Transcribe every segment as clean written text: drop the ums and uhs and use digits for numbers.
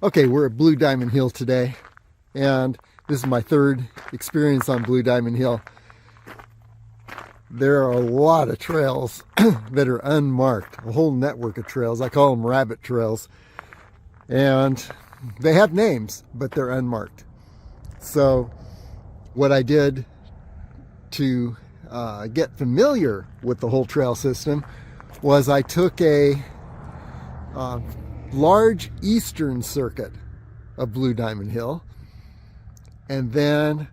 Okay, we're at Blue Diamond Hill today, and this is my third experience on Blue Diamond Hill. There are a lot of trails that are unmarked, a whole network of trails. I call them rabbit trails, and they have names, but they're unmarked. So what I did to get familiar with the whole trail system was I took a large eastern circuit of Blue Diamond Hill, and then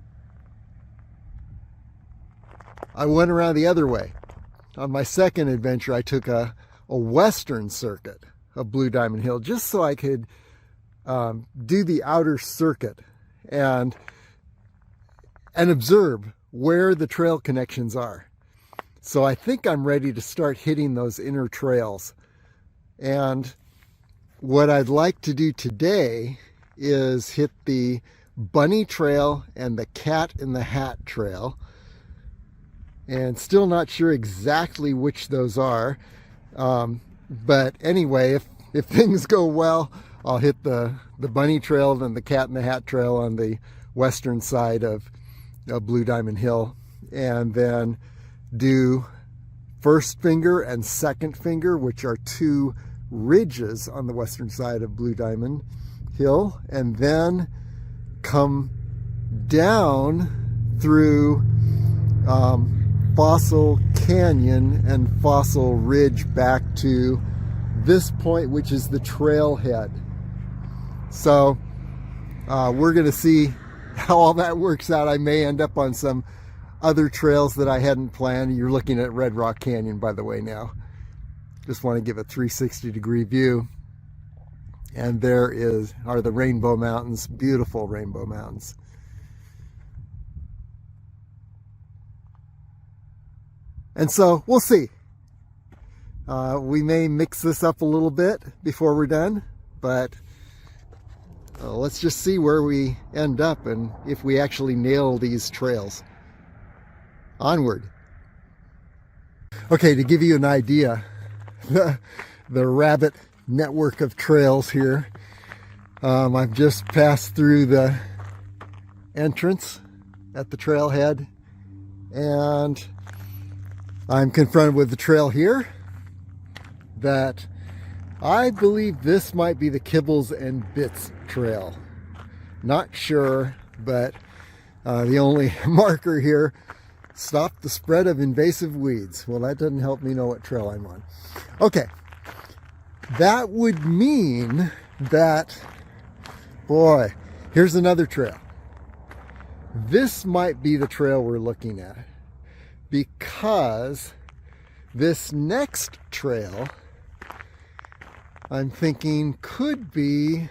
I went around the other way. On my second adventure, I took a western circuit of Blue Diamond Hill just so I could do the outer circuit and observe where the trail connections are. So I think I'm ready to start hitting those inner trails. And what I'd like to do today is hit the Bunny Trail and the Cat in the Hat Trail. And still not sure exactly which those are. But anyway, if things go well, I'll hit the Bunny Trail and the Cat in the Hat Trail on the western side of Blue Diamond Hill. And then do first finger and second finger, which are two ridges on the western side of Blue Diamond Hill, and then come down through Fossil Canyon and Fossil Ridge back to this point, which is the trailhead. So we're going to see how all that works out. I may end up on some other trails that I hadn't planned. You're looking at Red Rock Canyon, by the way, now. Just want to give a 360-degree view. And there are the Rainbow Mountains, beautiful Rainbow Mountains. And so we'll see. We may mix this up a little bit before we're done, but let's just see where we end up and if we actually nail these trails. Onward. Okay, to give you an idea, the rabbit network of trails here. I've just passed through the entrance at the trailhead, and I'm confronted with the trail here that I believe this might be the Kibbles and Bits Trail. Not sure, but the only marker here, stop the spread of invasive weeds. Well, that doesn't help me know what trail I'm on. Okay, that would mean that, boy, here's another trail. This might be the trail we're looking at, because this next trail I'm thinking could be,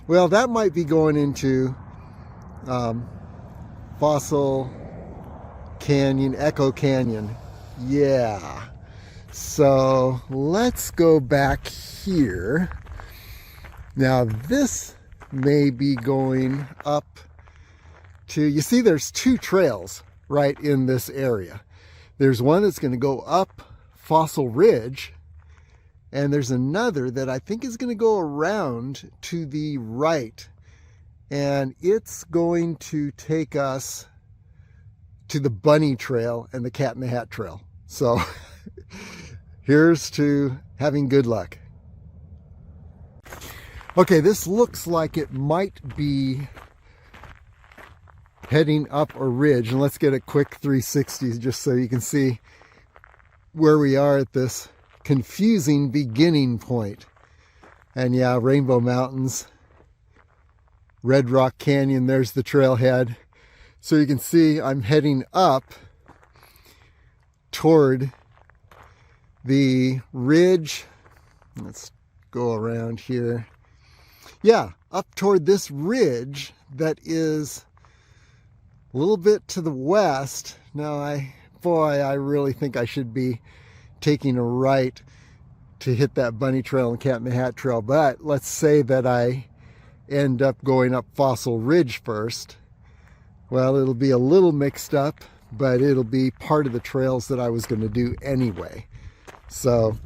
well, that might be going into Fossil Canyon, Echo Canyon. Yeah. So let's go back here. Now this may be going up to, you see there's two trails right in this area. There's one that's going to go up Fossil Ridge, and there's another that I think is going to go around to the right, and it's going to take us to the Bunny Trail and the Cat in the Hat Trail. So here's to having good luck. Okay, this looks like it might be heading up a ridge, and let's get a quick 360 just so you can see where we are at this confusing beginning point. And yeah, Rainbow Mountains, Red Rock Canyon, there's the trailhead. So you can see I'm heading up toward the ridge. Let's go around here. Yeah, up toward this ridge that is a little bit to the west. Now I really think I should be taking a right to hit that Bunny Trail and Cat in the Hat Trail, but let's say that I end up going up Fossil Ridge first. Well, it'll be a little mixed up, but it'll be part of the trails that I was going to do anyway. So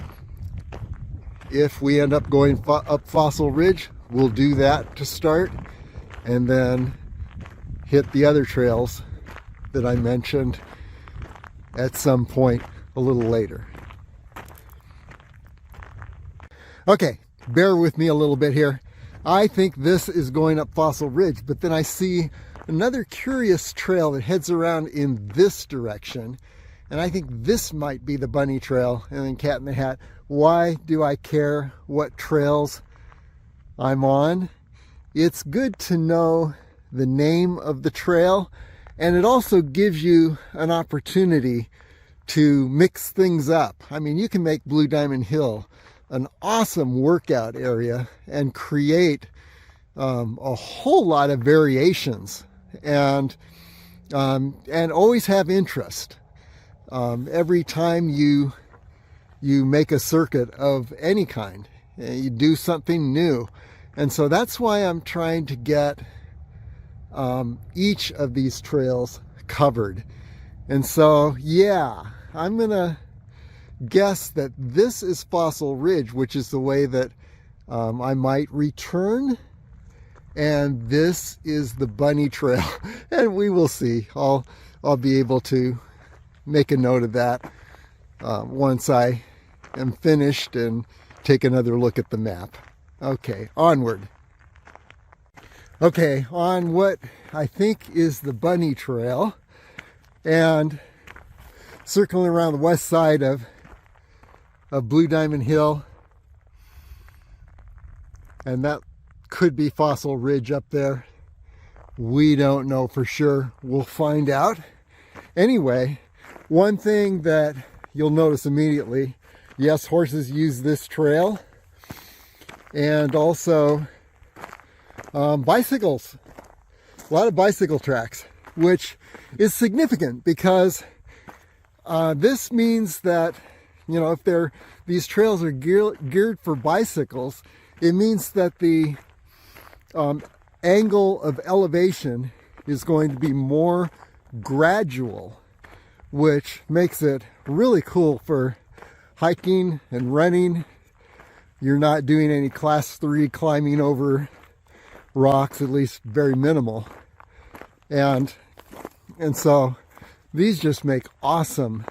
if we end up going up Fossil Ridge, we'll do that to start, and then hit the other trails that I mentioned at some point a little later. Okay, bear with me a little bit here. I think this is going up Fossil Ridge, but then I see another curious trail that heads around in this direction, and I think this might be the bunny trail. And then Cat in the Hat. Why do I care what trails I'm on? It's good to know the name of the trail, and it also gives you an opportunity to mix things up. I mean, you can make Blue Diamond Hill an awesome workout area and create a whole lot of variations, and always have interest. Every time you make a circuit of any kind, you do something new. And so that's why I'm trying to get each of these trails covered. And so, yeah, I'm gonna guess that this is Fossil Ridge, which is the way that I might return, and this is the bunny trail. And we will see. I'll be able to make a note of that once I am finished and take another look at the map. Okay, onward. Okay, on what I think is the bunny trail, and circling around the west side of Blue Diamond Hill, and that could be Fossil Ridge up there. We don't know for sure. We'll find out. Anyway, one thing that you'll notice immediately, yes, horses use this trail, and also bicycles. A lot of bicycle tracks, which is significant because this means that, you know, if these trails are geared for bicycles, it means that the angle of elevation is going to be more gradual, which makes it really cool for hiking and running. You're not doing any class 3 climbing over rocks, at least very minimal. And so these just make awesome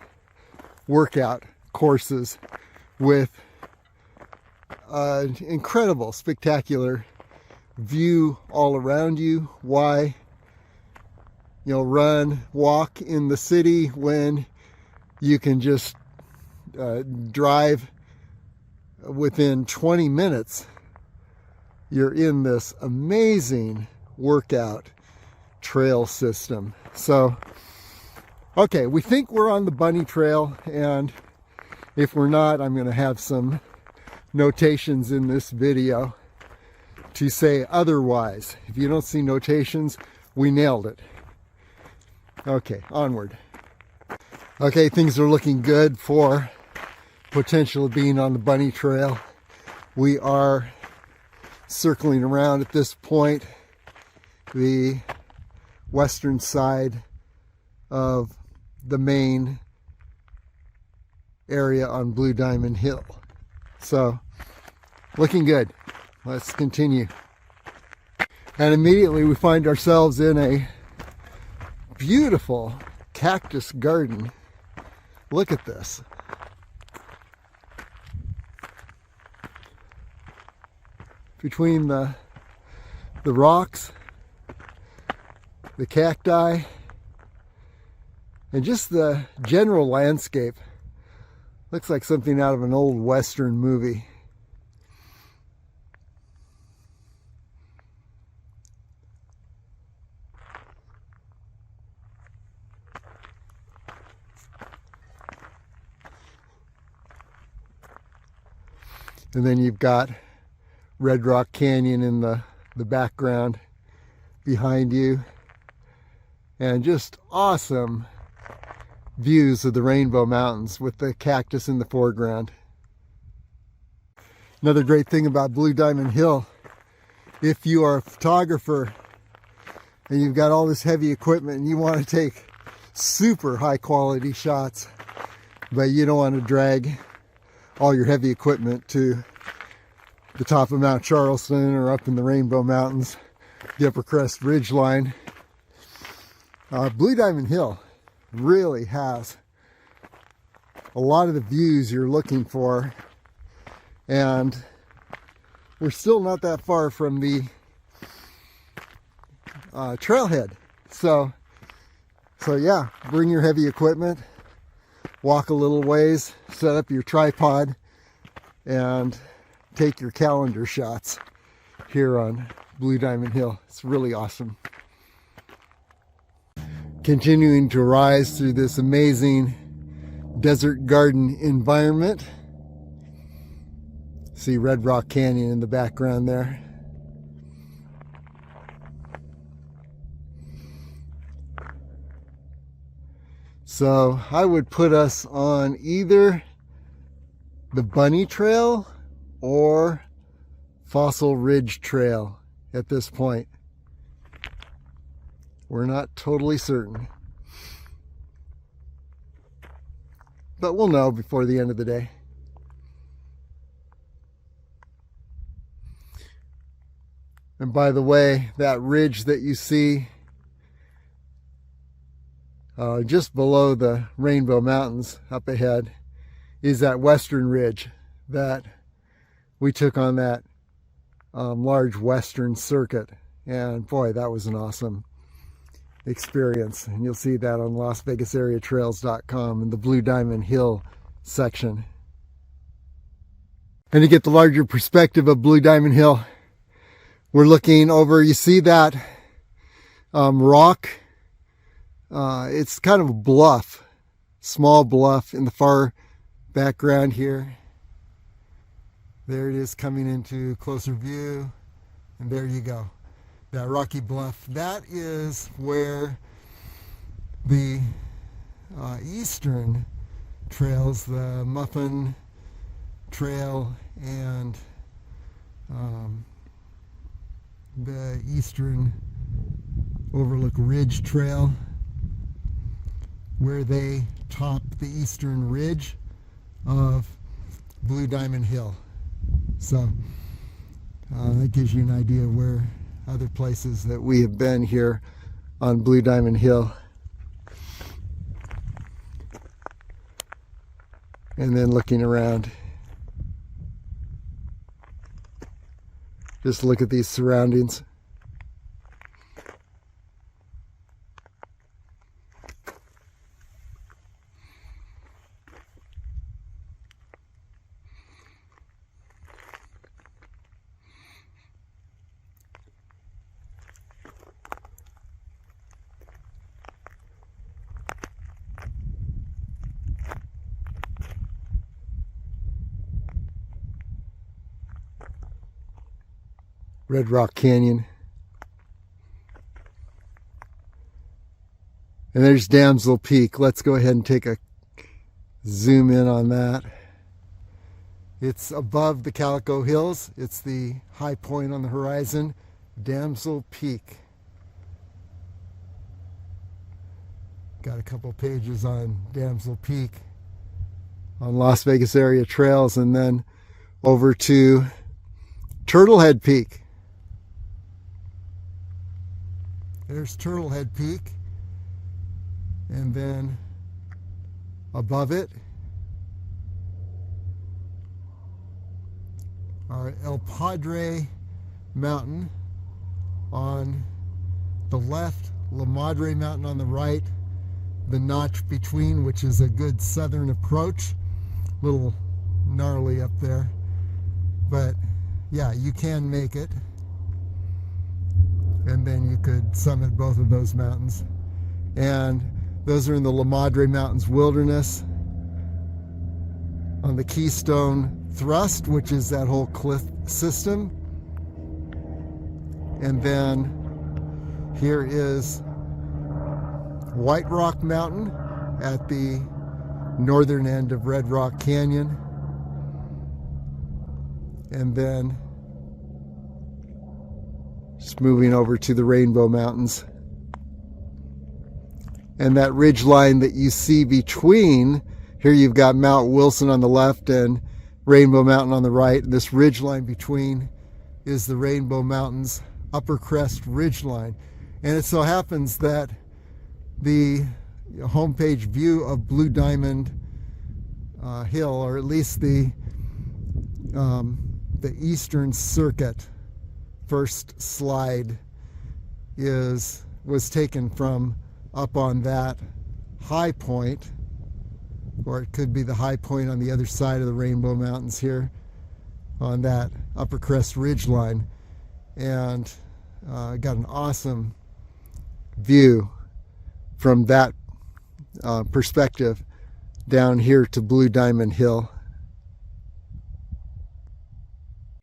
workout courses with an incredible, spectacular view all around you. Why, you know, run, walk in the city when you can just drive within 20 minutes? You're in this amazing workout trail system. So, okay, we think we're on the bunny trail, and if we're not, I'm going to have some notations in this video to say otherwise. If you don't see notations, we nailed it. Okay, onward. Okay, things are looking good for potential of being on the bunny trail. We are circling around at this point the western side of the main area on Blue Diamond Hill. So, looking good. Let's continue. And immediately we find ourselves in a beautiful cactus garden. Look at this. Between the rocks, the cacti, and just the general landscape, looks like something out of an old Western movie. And then you've got Red Rock Canyon in the background behind you, and just awesome views of the Rainbow Mountains with the cactus in the foreground. Another great thing about Blue Diamond Hill, if you are a photographer and you've got all this heavy equipment and you want to take super high quality shots, but you don't want to drag all your heavy equipment to the top of Mount Charleston or up in the Rainbow Mountains, the Upper Crest Ridgeline. Blue Diamond Hill really has a lot of the views you're looking for, and we're still not that far from the trailhead. So yeah, bring your heavy equipment, walk a little ways, set up your tripod, and take your calendar shots here on Blue Diamond Hill. It's really awesome. Continuing to rise through this amazing desert garden environment. See Red Rock Canyon in the background there. So I would put us on either the Bunny Trail or Fossil Ridge Trail at this point. We're not totally certain, but we'll know before the end of the day. And by the way, that ridge that you see just below the Rainbow Mountains up ahead is that western ridge that we took on that large western circuit. And boy, that was an awesome experience. And you'll see that on LasVegasAreaTrails.com in the Blue Diamond Hill section. And to get the larger perspective of Blue Diamond Hill, we're looking over, you see that rock? It's kind of a bluff, small bluff in the far background here. There it is coming into closer view, and there you go. That rocky bluff, that is where the eastern trails, the Muffin Trail and the Eastern Overlook Ridge Trail, where they top the eastern ridge of Blue Diamond Hill. So that gives you an idea of where other places that we have been here on Blue Diamond Hill. And then looking around, just look at these surroundings. Red Rock Canyon. And there's Damsel Peak. Let's go ahead and take a zoom in on that. It's above the Calico Hills. It's the high point on the horizon, Damsel Peak. Got a couple pages on Damsel Peak on Las Vegas Area Trails, and then over to Turtlehead Peak. There's Turtlehead Peak, and then above it are El Padre Mountain on the left, La Madre Mountain on the right, the notch between, which is a good southern approach. A little gnarly up there, but yeah, you can make it. And then you could summit both of those mountains. And those are in the La Madre Mountains Wilderness. On the Keystone Thrust, which is that whole cliff system. And then here is White Rock Mountain at the northern end of Red Rock Canyon. And then just moving over to the Rainbow Mountains. And that ridge line that you see between, here you've got Mount Wilson on the left and Rainbow Mountain on the right. This ridge line between is the Rainbow Mountain's upper crest ridge line. And it so happens that the homepage view of Blue Diamond Hill, or at least the Eastern Circuit first slide, was taken from up on that high point, or it could be the high point on the other side of the Rainbow Mountains here on that upper crest ridge line, and got an awesome view from that perspective down here to Blue Diamond Hill.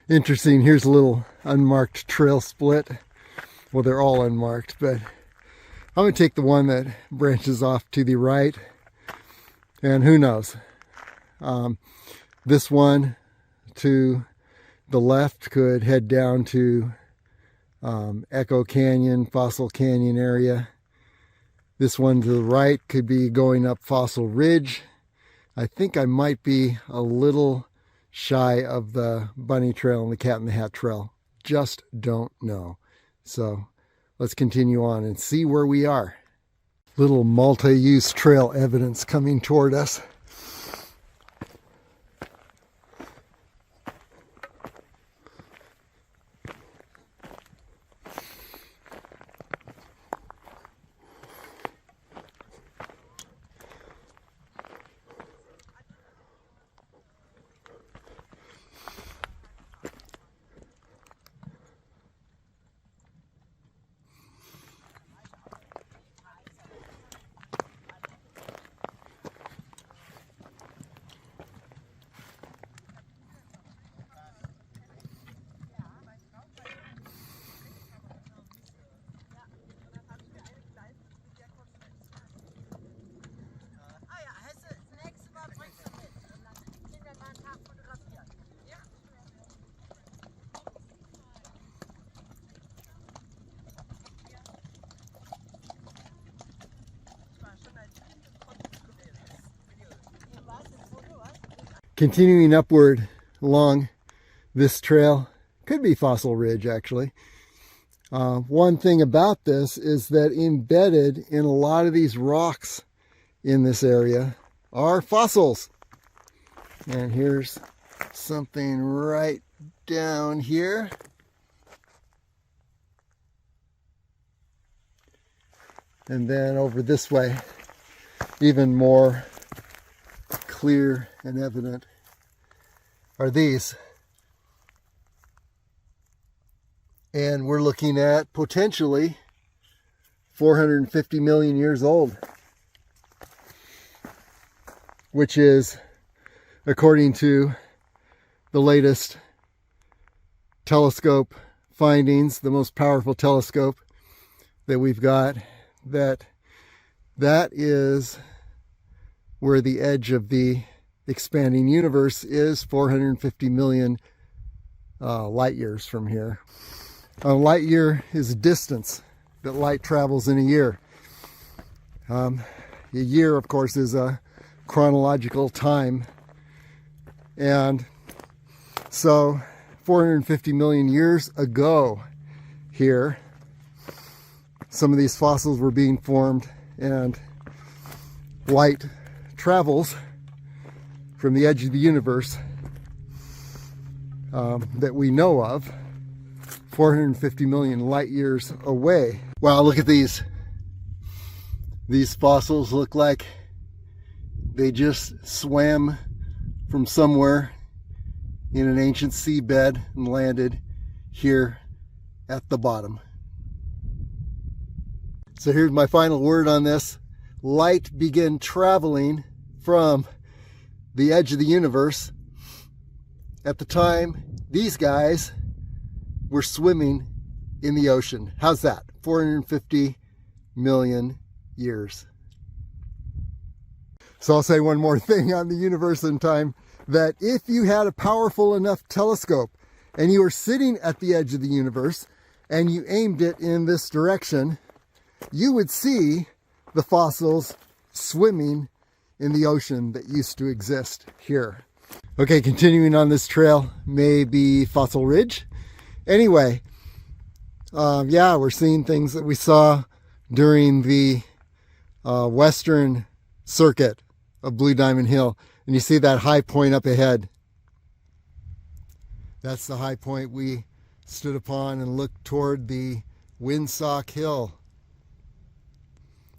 Interesting, here's a little unmarked trail split. Well, they're all unmarked, but I'm going to take the one that branches off to the right, and who knows, this one to the left could head down to Echo Canyon, Fossil Canyon area. This one to the right could be going up Fossil Ridge. I think I might be a little shy of the Bunny Trail and the Cat in the Hat Trail. Just don't know. So let's continue on and see where we are. Little multi-use trail evidence coming toward us. Continuing upward along this trail, could be Fossil Ridge actually. One thing about this is that embedded in a lot of these rocks in this area are fossils. And here's something right down here. And then over this way, even more clear and evident are these. And we're looking at potentially 450 million years old, which is, according to the latest telescope findings, the most powerful telescope that we've got, that is where the edge of the expanding universe is, 450 million light years from here. A light year is a distance that light travels in a year. A year, of course, is a chronological time. And so 450 million years ago here, some of these fossils were being formed, and light travels from the edge of the universe that we know of 450 million light years away. Wow, look at these. These fossils look like they just swam from somewhere in an ancient seabed and landed here at the bottom. So here's my final word on this. Light began traveling from the edge of the universe at the time these guys were swimming in the ocean. How's that? 450 million years. So I'll say one more thing on the universe and time, that if you had a powerful enough telescope and you were sitting at the edge of the universe and you aimed it in this direction, you would see the fossils swimming in the ocean that used to exist here. Okay, continuing on this trail, maybe Fossil Ridge. Anyway, yeah, we're seeing things that we saw during the western circuit of Blue Diamond Hill. And you see that high point up ahead. That's the high point we stood upon and looked toward the Windsock Hill.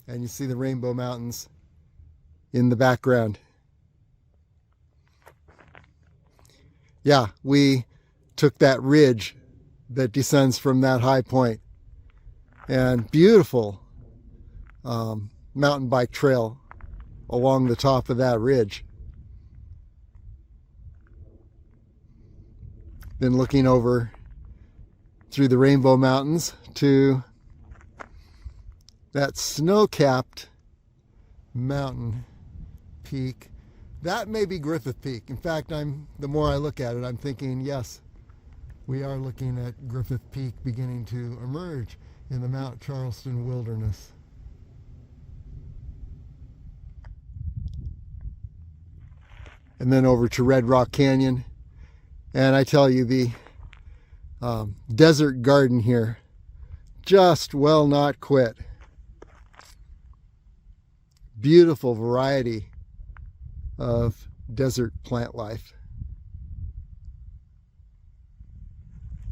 And you see the Rainbow Mountains in the background. Yeah, we took that ridge that descends from that high point. And beautiful mountain bike trail along the top of that ridge. Then looking over through the Rainbow Mountains to that snow-capped mountain peak. That may be Griffith Peak. In fact, the more I look at it, I'm thinking, yes, we are looking at Griffith Peak beginning to emerge in the Mount Charleston wilderness. And then over to Red Rock Canyon. And I tell you, the desert garden here just will not quit. Beautiful variety of desert plant life.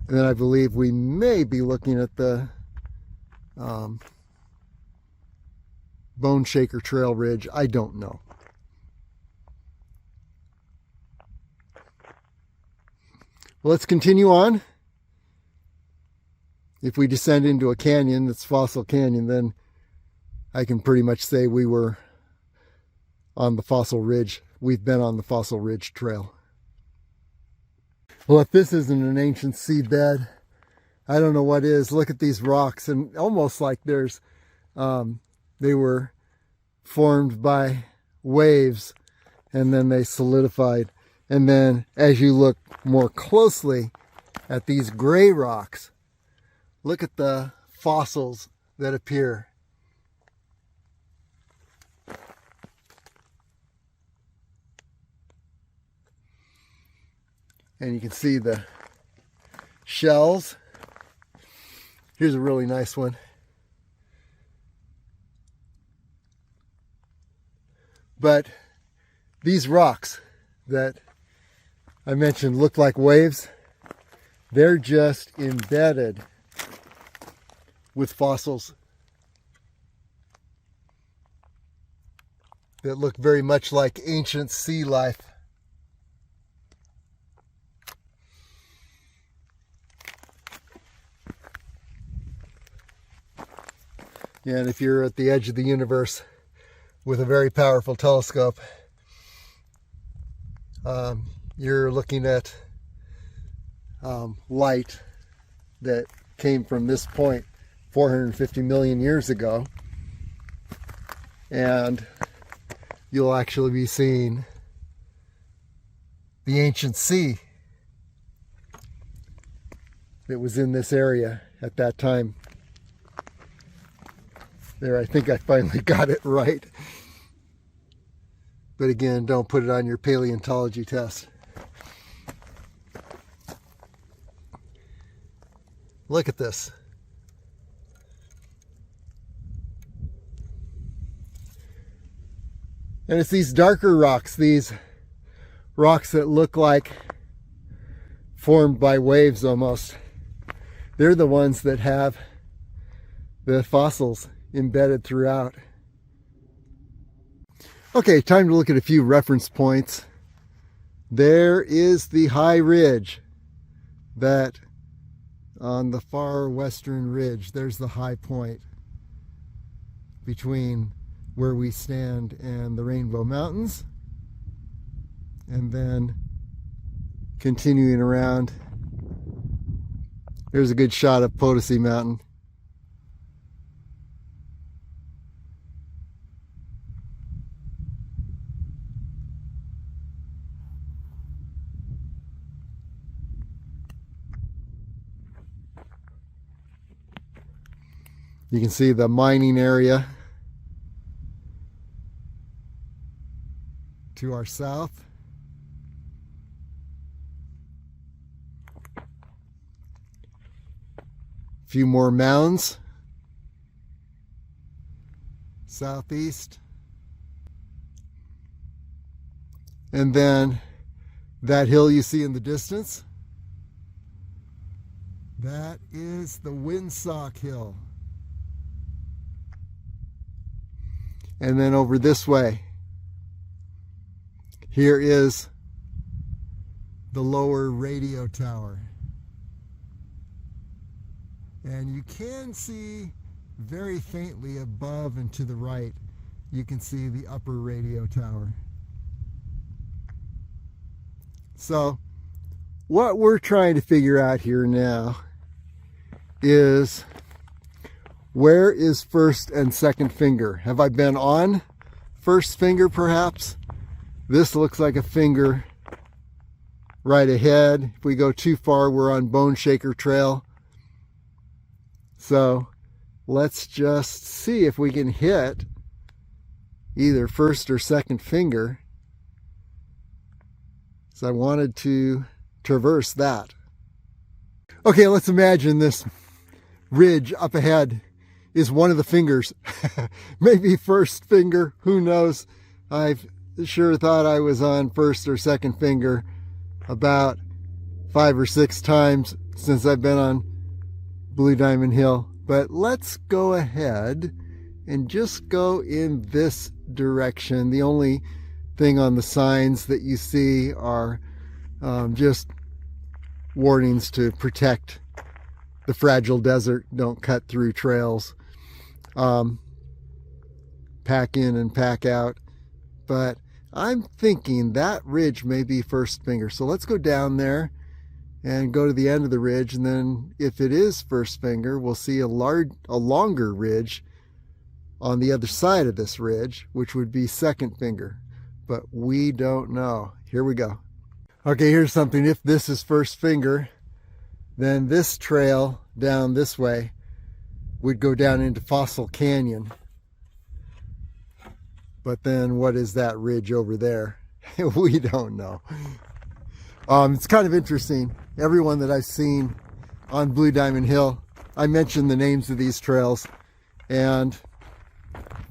And then I believe we may be looking at the Bone Shaker Trail Ridge. I don't know. Well, let's continue on. If we descend into a canyon that's Fossil Canyon, then I can pretty much say we were on the Fossil Ridge. We've been on the Fossil Ridge Trail. Well, if this isn't an ancient seabed, I don't know what is. Look at these rocks, and almost like there's, they were formed by waves and then they solidified. And then as you look more closely at these gray rocks, look at the fossils that appear. And you can see the shells. Here's a really nice one. But these rocks that I mentioned look like waves. They're just embedded with fossils that look very much like ancient sea life. And if you're at the edge of the universe with a very powerful telescope, you're looking at light that came from this point 450 million years ago, and you'll actually be seeing the ancient sea that was in this area at that time. There, I think I finally got it right. But again, don't put it on your paleontology test. Look at this. And it's these darker rocks, these rocks that look like formed by waves almost. They're the ones that have the fossils embedded throughout. Okay, time to look at a few reference points. There is the high ridge that on the far western ridge, there's the high point between where we stand and the Rainbow Mountains. And then continuing around, there's a good shot of Potosi Mountain. You can see the mining area to our south. A few more mounds. Southeast. And then that hill you see in the distance, that is the Windsock Hill. And then over this way, here is the lower radio tower. And you can see very faintly above and to the right, you can see the upper radio tower. So what we're trying to figure out here now is, where is first and second finger? Have I been on first finger perhaps? This looks like a finger right ahead. If we go too far, we're on Bone Shaker Trail. So let's just see if we can hit either first or second finger. So I wanted to traverse that. Okay, let's imagine this ridge up ahead is one of the fingers. Maybe first finger, who knows? I've sure thought I was on first or second finger about 5 or 6 times since I've been on Blue Diamond Hill. But let's go ahead and just go in this direction. The only thing on the signs that you see are just warnings to protect the fragile desert, don't cut through trails, pack in and pack out. But I'm thinking that ridge may be first finger. So let's go down there and go to the end of the ridge, and then if it is first finger, we'll see a longer ridge on the other side of this ridge, which would be second finger. But we don't know. Here we go. Okay, here's something. If this is first finger, then this trail down this way would go down into Fossil Canyon. But then what is that ridge over there? We don't know. It's kind of interesting. Everyone that I've seen on Blue Diamond Hill, I mentioned the names of these trails, and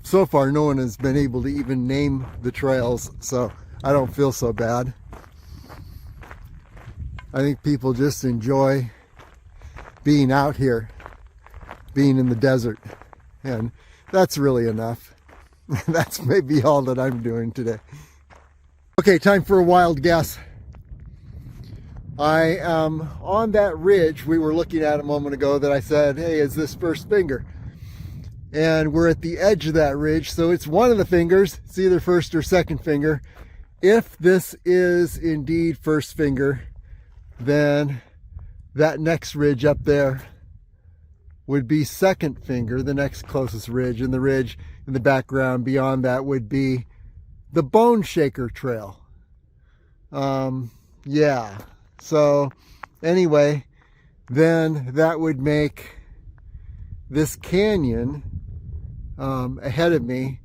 so far no one has been able to even name the trails, so I don't feel so bad. I think people just enjoy being out here, being in the desert, and that's really enough. That's maybe all that I'm doing today. Okay, time for a wild guess. I am on that ridge we were looking at a moment ago that I said, hey, is this first finger? And we're at the edge of that ridge, so it's one of the fingers. It's either first or second finger. If this is indeed first finger, then that next ridge up there would be second finger, the next closest ridge, and the ridge in the background beyond that would be the Bone Shaker Trail. Yeah, so anyway, then that would make this canyon ahead of me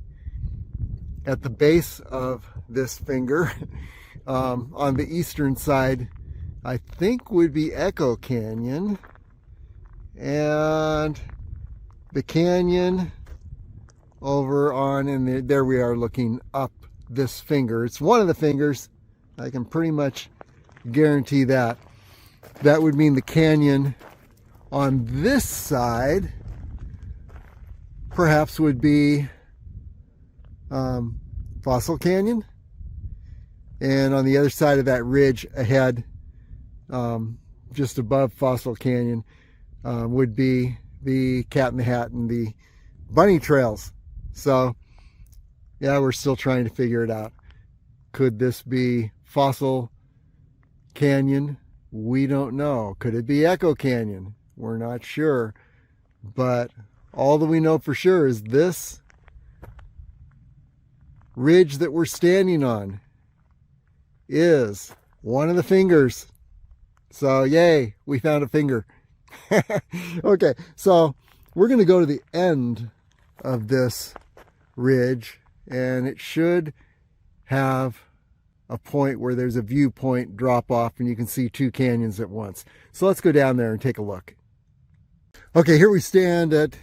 at the base of this finger on the eastern side, I think would be Echo Canyon, and the canyon over on, and there we are looking up this finger. It's one of the fingers. I can pretty much guarantee that. That would mean the canyon on this side perhaps would be Fossil Canyon, and on the other side of that ridge ahead, just above Fossil Canyon, would be the Cat in the Hat and the bunny trails. So yeah, we're still trying to figure it out. Could this be Fossil Canyon? We don't know. Could it be Echo Canyon? We're not sure. But all that we know for sure is this ridge that we're standing on is one of the fingers. So yay, we found a finger. Okay, so we're going to go to the end of this ridge, and it should have a point where there's a viewpoint drop off and you can see two canyons at once. So let's go down there and take a look. Okay, here we stand at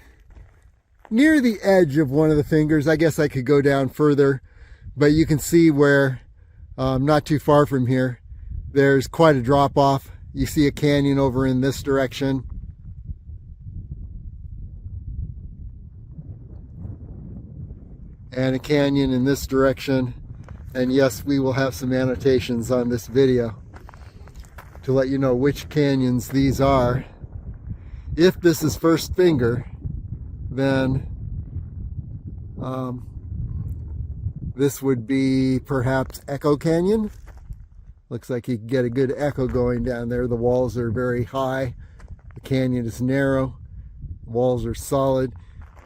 near the edge of one of the fingers. I guess I could go down further, but you can see where, not too far from here, there's quite a drop off. You see a canyon over in this direction. And a canyon in this direction. And yes, we will have some annotations on this video to let you know which canyons these are. If this is first finger, then this would be perhaps Echo Canyon. Looks like you can get a good echo going down there. The walls are very high. The canyon is narrow. The walls are solid.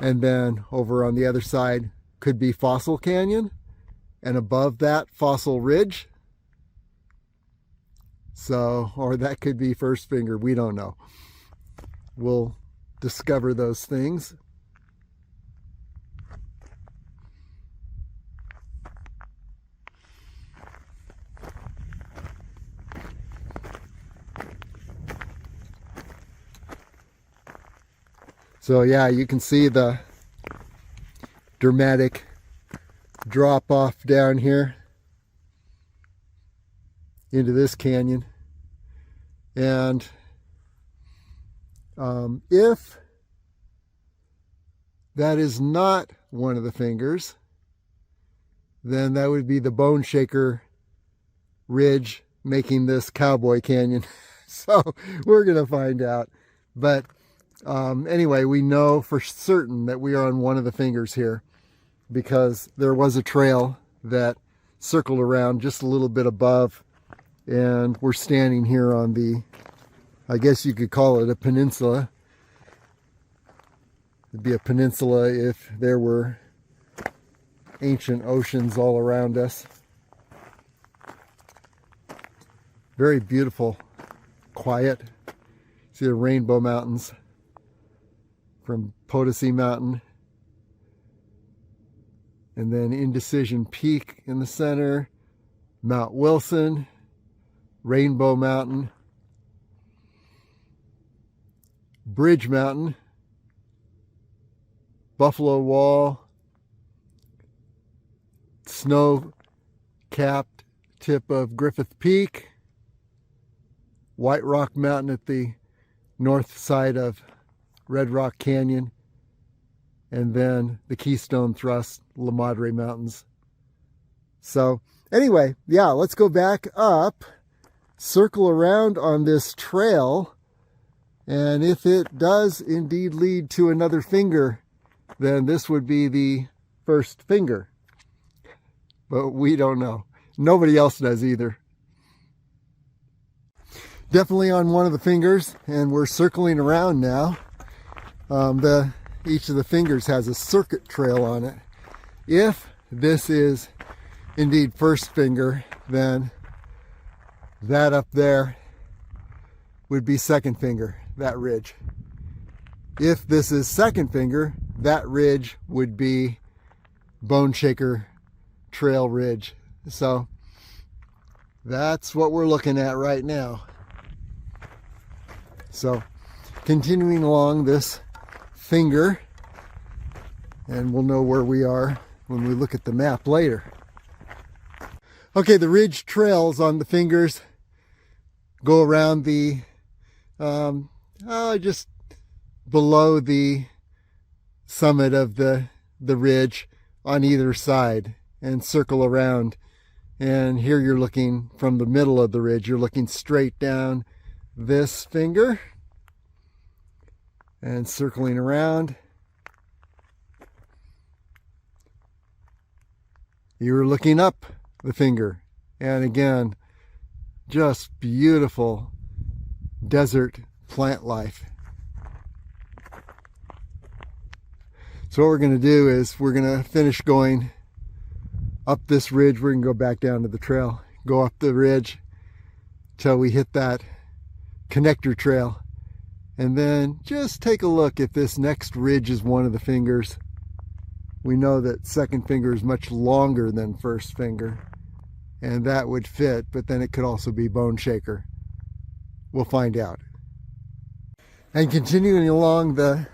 And then over on the other side could be Fossil Canyon. And above that, Fossil Ridge. So, or that could be first finger. We don't know. We'll discover those things. So yeah, you can see the dramatic drop off down here into this canyon. And if that is not one of the fingers, then that would be the Bone Shaker Ridge making this Cowboy Canyon. So we're going to find out. But anyway, we know for certain that we are on one of the fingers here because there was a trail that circled around just a little bit above, and we're standing here on the, I guess you could call it a peninsula. It'd be a peninsula if there were ancient oceans all around us. Very beautiful, quiet. See the Rainbow Mountains from Potosi Mountain. And then Indecision Peak in the center, Mount Wilson, Rainbow Mountain, Bridge Mountain, Buffalo Wall, snow-capped tip of Griffith Peak, White Rock Mountain at the north side of Red Rock Canyon, and then the Keystone Thrust, La Madre Mountains. So anyway, yeah, let's go back up, circle around on this trail, and if it does indeed lead to another finger, then this would be the first finger. But we don't know. Nobody else does either. Definitely on one of the fingers, and we're circling around now. Each of the fingers has a circuit trail on it. If this is indeed first finger, then that up there would be second finger, that ridge. If this is second finger, that ridge would be Bone Shaker Trail Ridge. So that's what we're looking at right now. So continuing along this finger, and we'll know where we are when we look at the map later. Okay, the ridge trails on the fingers go around the just below the summit of the ridge on either side and circle around. And here you're looking from the middle of the ridge, you're looking straight down this finger and circling around. You're looking up the finger, and again, just beautiful desert plant life. So what we're going to do is we're going to finish going up this ridge. We're going to go back down to the trail, go up the ridge till we hit that connector trail, and then just take a look if this next ridge is one of the fingers. We know that second finger is much longer than first finger, and that would fit, but then it could also be Bone Shaker. We'll find out. And continuing along the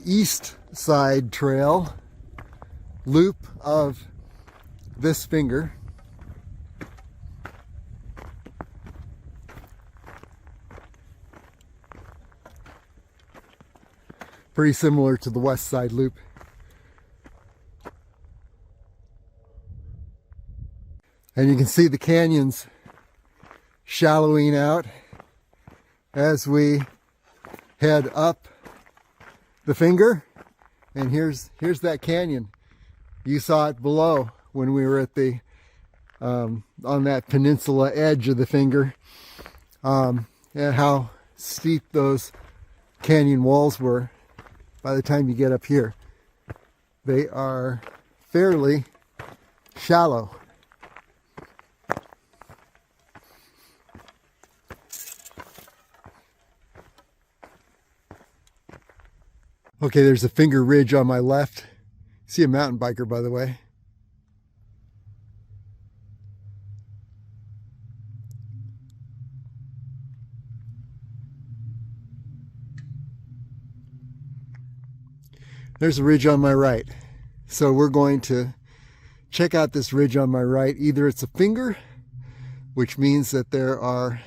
east side trail loop of this finger, pretty similar to the west side loop. And you can see the canyons shallowing out as we head up the finger. And here's that canyon. You saw it below when we were at the on that peninsula edge of the finger, and how steep those canyon walls were. By the time you get up here, they are fairly shallow. Okay, there's a finger ridge on my left. See a mountain biker, by the way. There's a ridge on my right. So we're going to check out this ridge on my right. Either it's a finger, which means that there's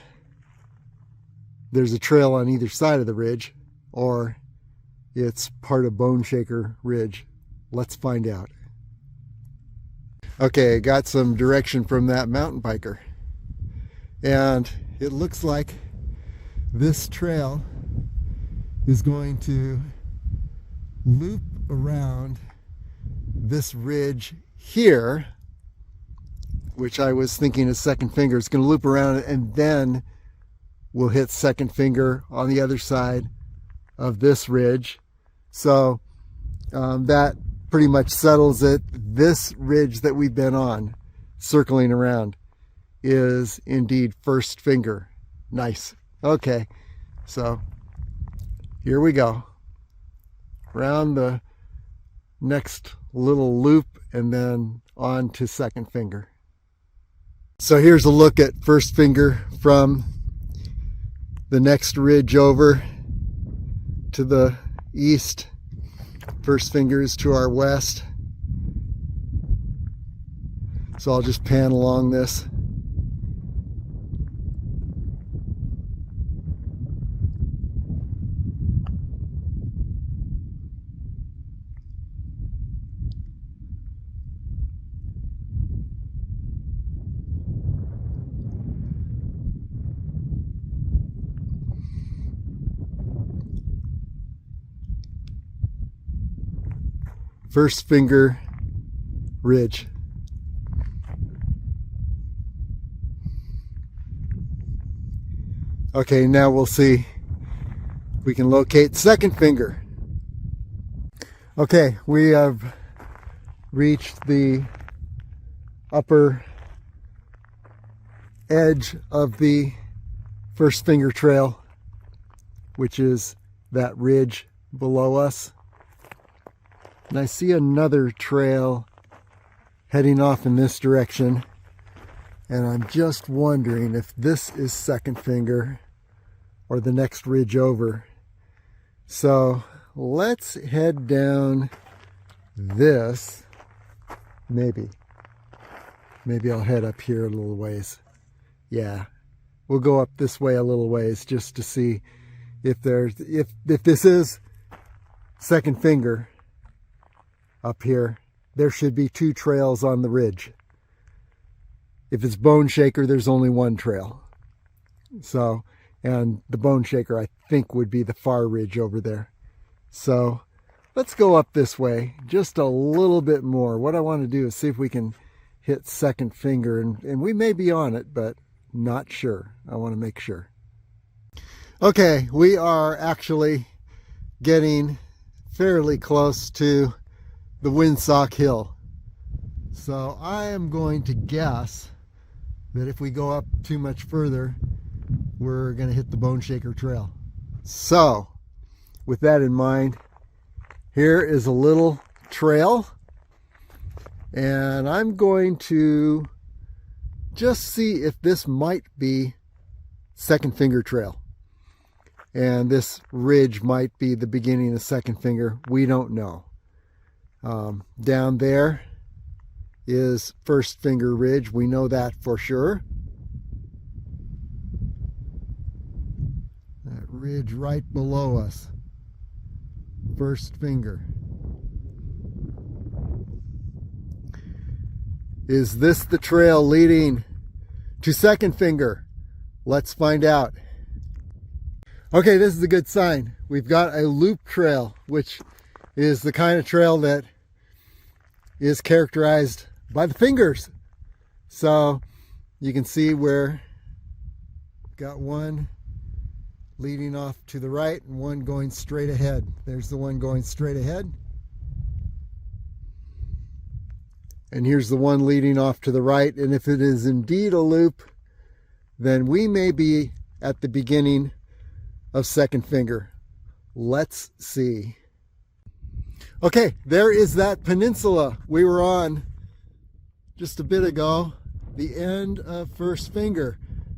a trail on either side of the ridge, or it's part of Bone Shaker Ridge. Let's find out. Okay, I got some direction from that mountain biker. And it looks like this trail is going to loop around this ridge here, which I was thinking is second finger. It's going to loop around it, and then we'll hit second finger on the other side of this ridge. So that pretty much settles it. This ridge that we've been on, circling around, is indeed first finger. Nice. Okay, so here we go. Around the next little loop and then on to second finger. So here's a look at first finger from the next ridge over to the east. First finger is to our west. So I'll just pan along this. First finger ridge. Okay, now we'll see if we can locate second finger. Okay, we have reached the upper edge of the first finger trail, which is that ridge below us. And I see another trail heading off in this direction, and I'm just wondering if this is second finger or the next ridge over. So let's head down this. Maybe I'll head up here a little ways. Yeah, we'll go up this way a little ways just to see if this is second finger. Up here, there should be two trails on the ridge. If it's Bone Shaker, there's only one trail. So, and the Bone Shaker, I think, would be the far ridge over there. So let's go up this way just a little bit more. What I want to do is see if we can hit second finger, and we may be on it, but not sure. I want to make sure. Okay, we are actually getting fairly close to the Windsock Hill. So I am going to guess that if we go up too much further, we're going to hit the Bone Shaker Trail. So with that in mind, here is a little trail, and I'm going to just see if this might be second finger trail. and this ridge might be the beginning of second finger. We don't know. Down there is first finger ridge. We know that for sure. That ridge right below us, first finger. Is this the trail leading to second finger? Let's find out. Okay, this is a good sign. We've got a loop trail, which is the kind of trail that is characterized by the fingers. So you can see where we've got one leading off to the right and one going straight ahead. There's the one going straight ahead. And here's the one leading off to the right. And if it is indeed a loop, then we may be at the beginning of second finger. Let's see. Okay, there is that peninsula we were on just a bit ago, the end of first finger.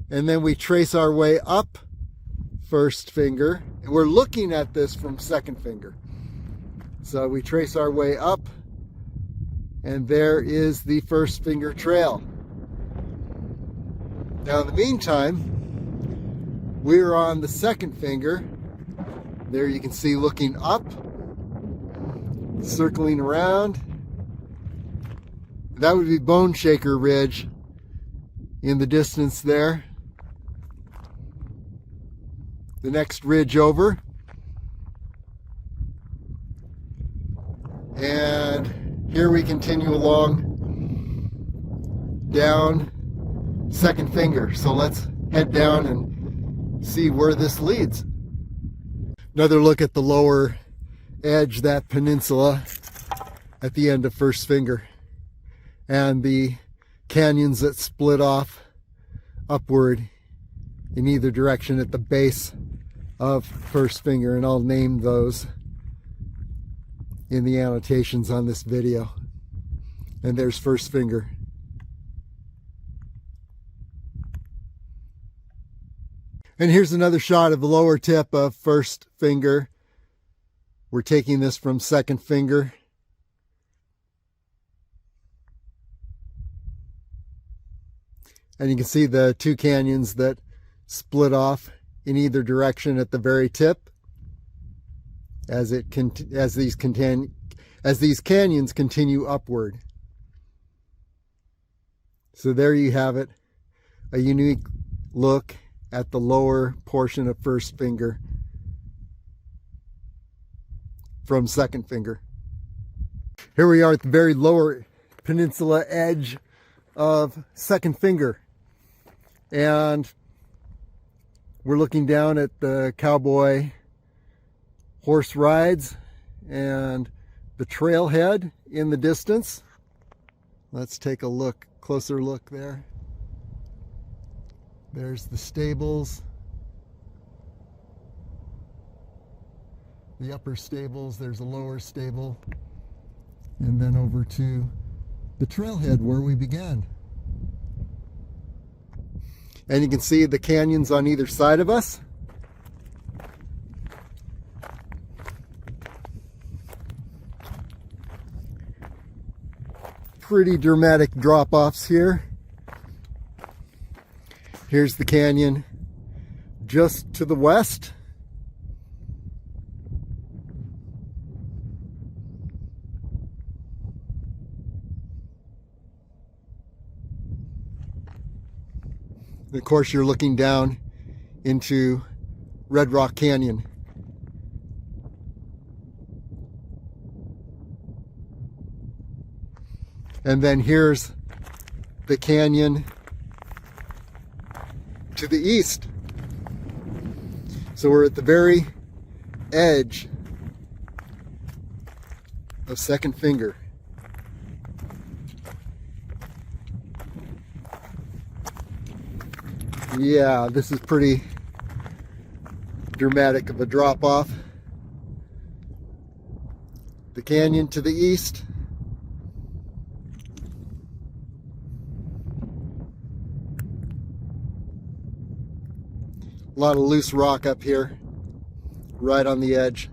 And then we trace our way up first finger. And we're looking at this from second finger. So we trace our way up, and there is the first finger trail. Now in the meantime, we're on the second finger. There you can see looking up, circling around. That would be Bone Shaker Ridge in the distance there. The next ridge over. And here we continue along down second finger. So let's head down and see where this leads. Another look at the lower edge, that peninsula at the end of first finger, and the canyons that split off upward in either direction at the base of first finger, and I'll name those in the annotations on this video. And there's first finger. And here's another shot of the lower tip of first finger. We're taking this from second finger. And you can see the two canyons that split off in either direction at the very tip as these canyons continue upward. So there you have it, a unique look at the lower portion of first finger from second finger. Here we are at the very lower peninsula edge of second finger, and we're looking down at the cowboy horse rides and the trailhead in the distance. Let's take a look, closer look there. There's the stables, the upper stables, there's a lower stable, and then over to the trailhead where we began. And you can see the canyons on either side of us. Pretty dramatic drop-offs here. Here's the canyon just to the west. And of course, you're looking down into Red Rock Canyon. And then here's the canyon to the east. So we're at the very edge of second finger. Yeah, this is pretty dramatic of a drop off. The canyon to the east. A lot of loose rock up here. right on the edge.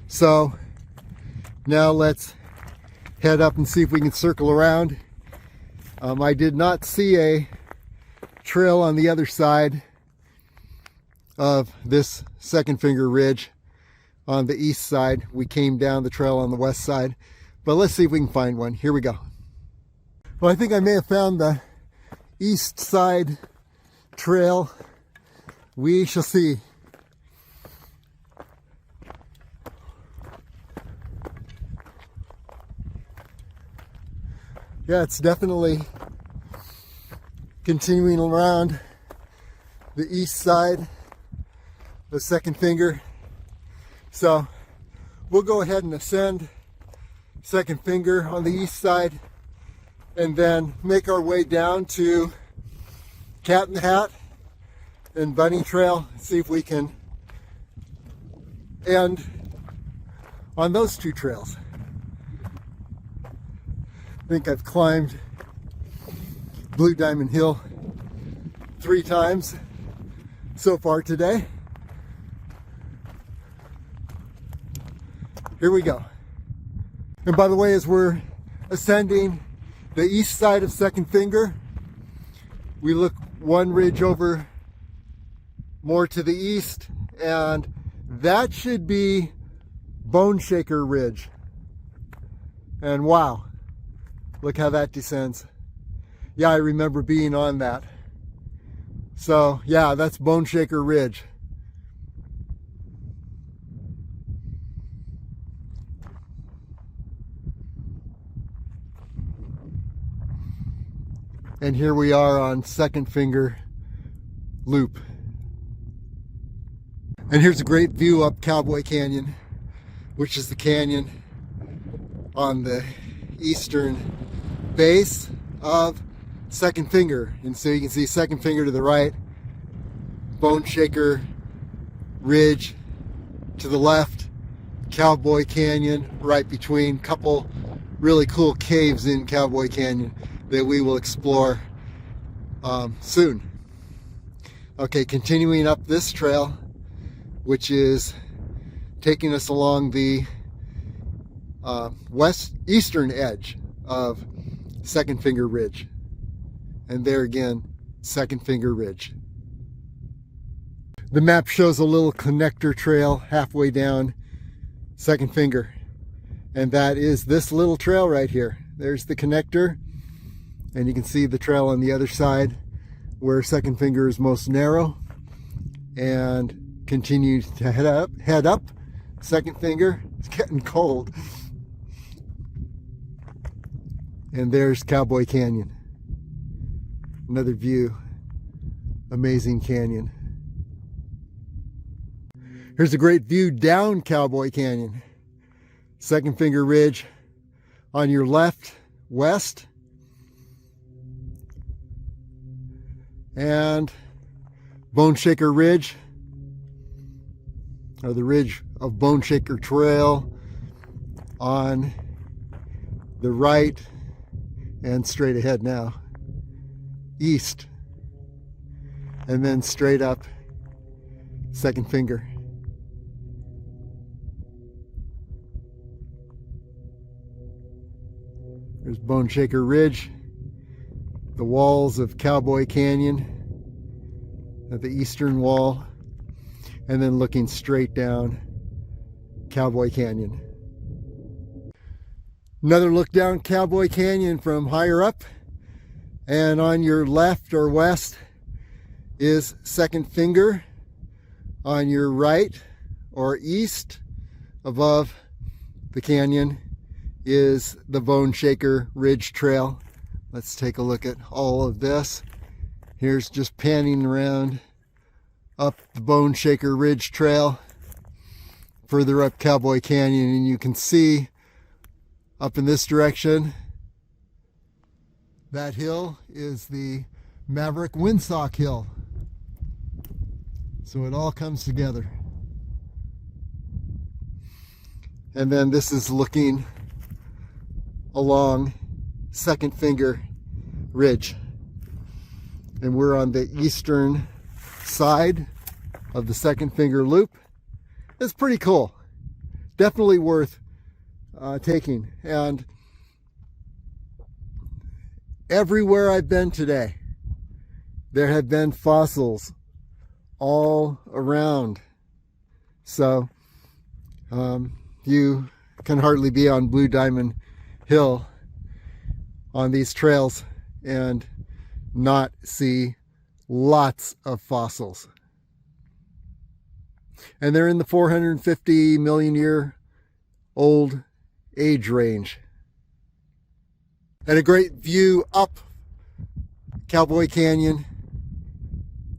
So now let's head up and see if we can circle around. I did not see a trail on the other side of this Second Finger Ridge on the east side. We came down the trail on the west side, but let's see if we can find one. Here we go. Well, I think I may have found the east side trail. We shall see. Yeah, it's definitely continuing around the east side, the Second Finger. So we'll go ahead and ascend Second Finger on the east side and then make our way down to Cat in the Hat and Bunny Trail, see if we can end on those two trails. I think I've climbed Blue Diamond Hill 3 times so far today. Here we go. And by the way, as we're ascending the east side of Second Finger, we look one ridge over more to the east, and that should be Bone Shaker Ridge. And wow, look how that descends. Yeah, I remember being on that. So yeah, that's Bone Shaker Ridge. And here we are on Second Finger Loop. And here's a great view up Cowboy Canyon, which is the canyon on the eastern base of Second Finger. And so you can see Second Finger to the right, Bone Shaker Ridge to the left, Cowboy Canyon right between, couple really cool caves in Cowboy Canyon that we will explore soon. Okay, continuing up this trail, which is taking us along the eastern edge of Second Finger Ridge. And there again, Second Finger Ridge. The map shows a little connector trail halfway down Second Finger. And that is this little trail right here. There's the connector. And you can see the trail on the other side where Second Finger is most narrow. And continue to head up Second Finger. It's getting cold. And there's Cowboy Canyon. Another view. Amazing canyon. Here's a great view down Cowboy Canyon. Second Finger Ridge on your left, west. And Bone Shaker Ridge, or the ridge of Bone Shaker Trail on the right and straight ahead now, east, and then straight up Second Finger. There's Bone Shaker Ridge, the walls of Cowboy Canyon at the eastern wall, and then looking straight down Cowboy Canyon. Another look down Cowboy Canyon from higher up, and on your left or west is Second Finger. On your right or east above the canyon is the Bone Shaker Ridge Trail. Let's take a look at all of this. Here's just panning around up the Bone Shaker Ridge Trail, further up Cowboy Canyon, and you can see up in this direction, that hill is the Maverick Windsock Hill. So it all comes together. And then this is looking along Second Finger Ridge. And we're on the eastern side of the Second Finger Loop. It's pretty cool. Definitely worth taking. And everywhere I've been today, there have been fossils all around. So you can hardly be on Blue Diamond Hill on these trails and not see lots of fossils. And they're in the 450 million year old age range. And a great view up Cowboy Canyon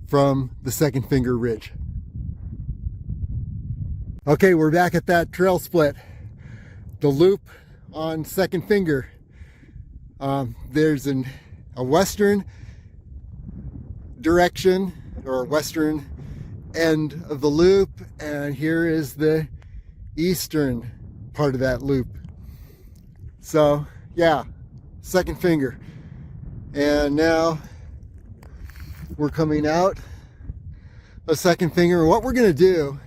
from the Second Finger Ridge. Okay, we're back at that trail split. The loop on Second Finger. There's a western direction, or western end of the loop, and here is the eastern part of that loop. So yeah, Second Finger. And now we're coming out of Second Finger. What we're going to do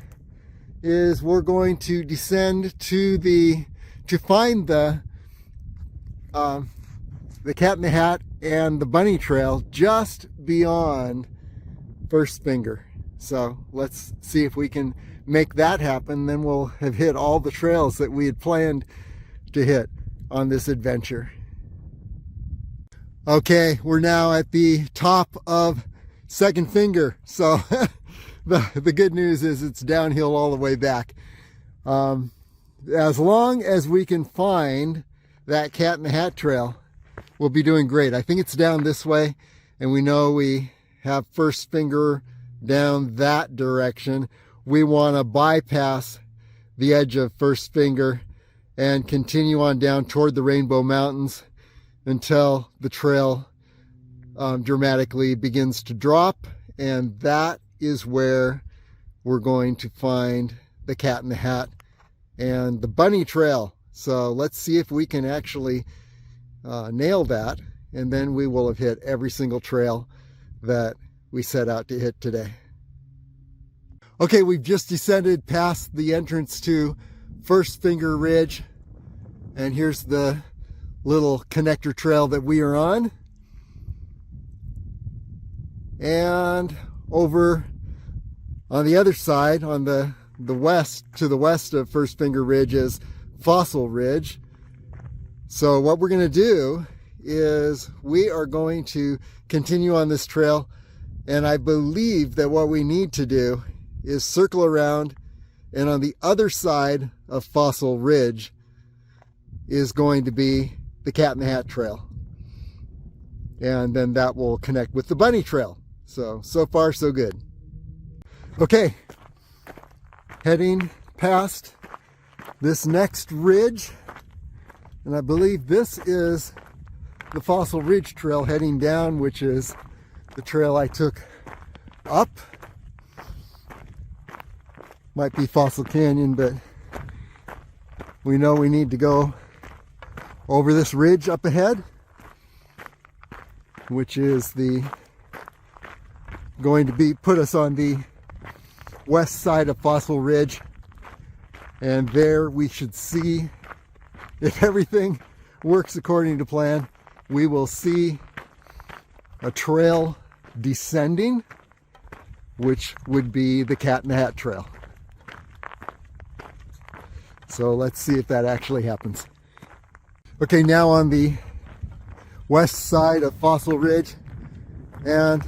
is we're going to descend to find the Cat in the Hat and the Bunny Trail just beyond First Finger. So let's see if we can make that happen. Then we'll have hit all the trails that we had planned to hit on this adventure. Okay, we're now at the top of Second Finger. So the good news is it's downhill all the way back. As long as we can find that Cat in the Hat trail, we'll be doing great. I think it's down this way, and we know we have First Finger down that direction. We want to bypass the edge of First Finger and continue on down toward the Rainbow Mountains until the trail dramatically begins to drop, and that is where we're going to find the Cat in the Hat and the Bunny Trail. So let's see if we can actually nail that, and then we will have hit every single trail that we set out to hit today. Okay, we've just descended past the entrance to First Finger Ridge, and here's the little connector trail that we are on. And over on the other side, on the west, to the west of First Finger Ridge, is Fossil Ridge. So what we're going to do is we are going to continue on this trail, and I believe that what we need to do is circle around, and on the other side of Fossil Ridge is going to be the Cat in the Hat trail, and then that will connect with the Bunny Trail. So far so good. Okay, heading past this next ridge, and I believe this is the Fossil Ridge trail heading down, which is the trail I took up. Might be Fossil Canyon, but we know we need to go over this ridge up ahead, which is going to put us on the west side of Fossil Ridge, and there we should see, if everything works according to plan, we will see a trail descending, which would be the Cat in the Hat trail. So let's see if that actually happens. Okay, now on the west side of Fossil Ridge, and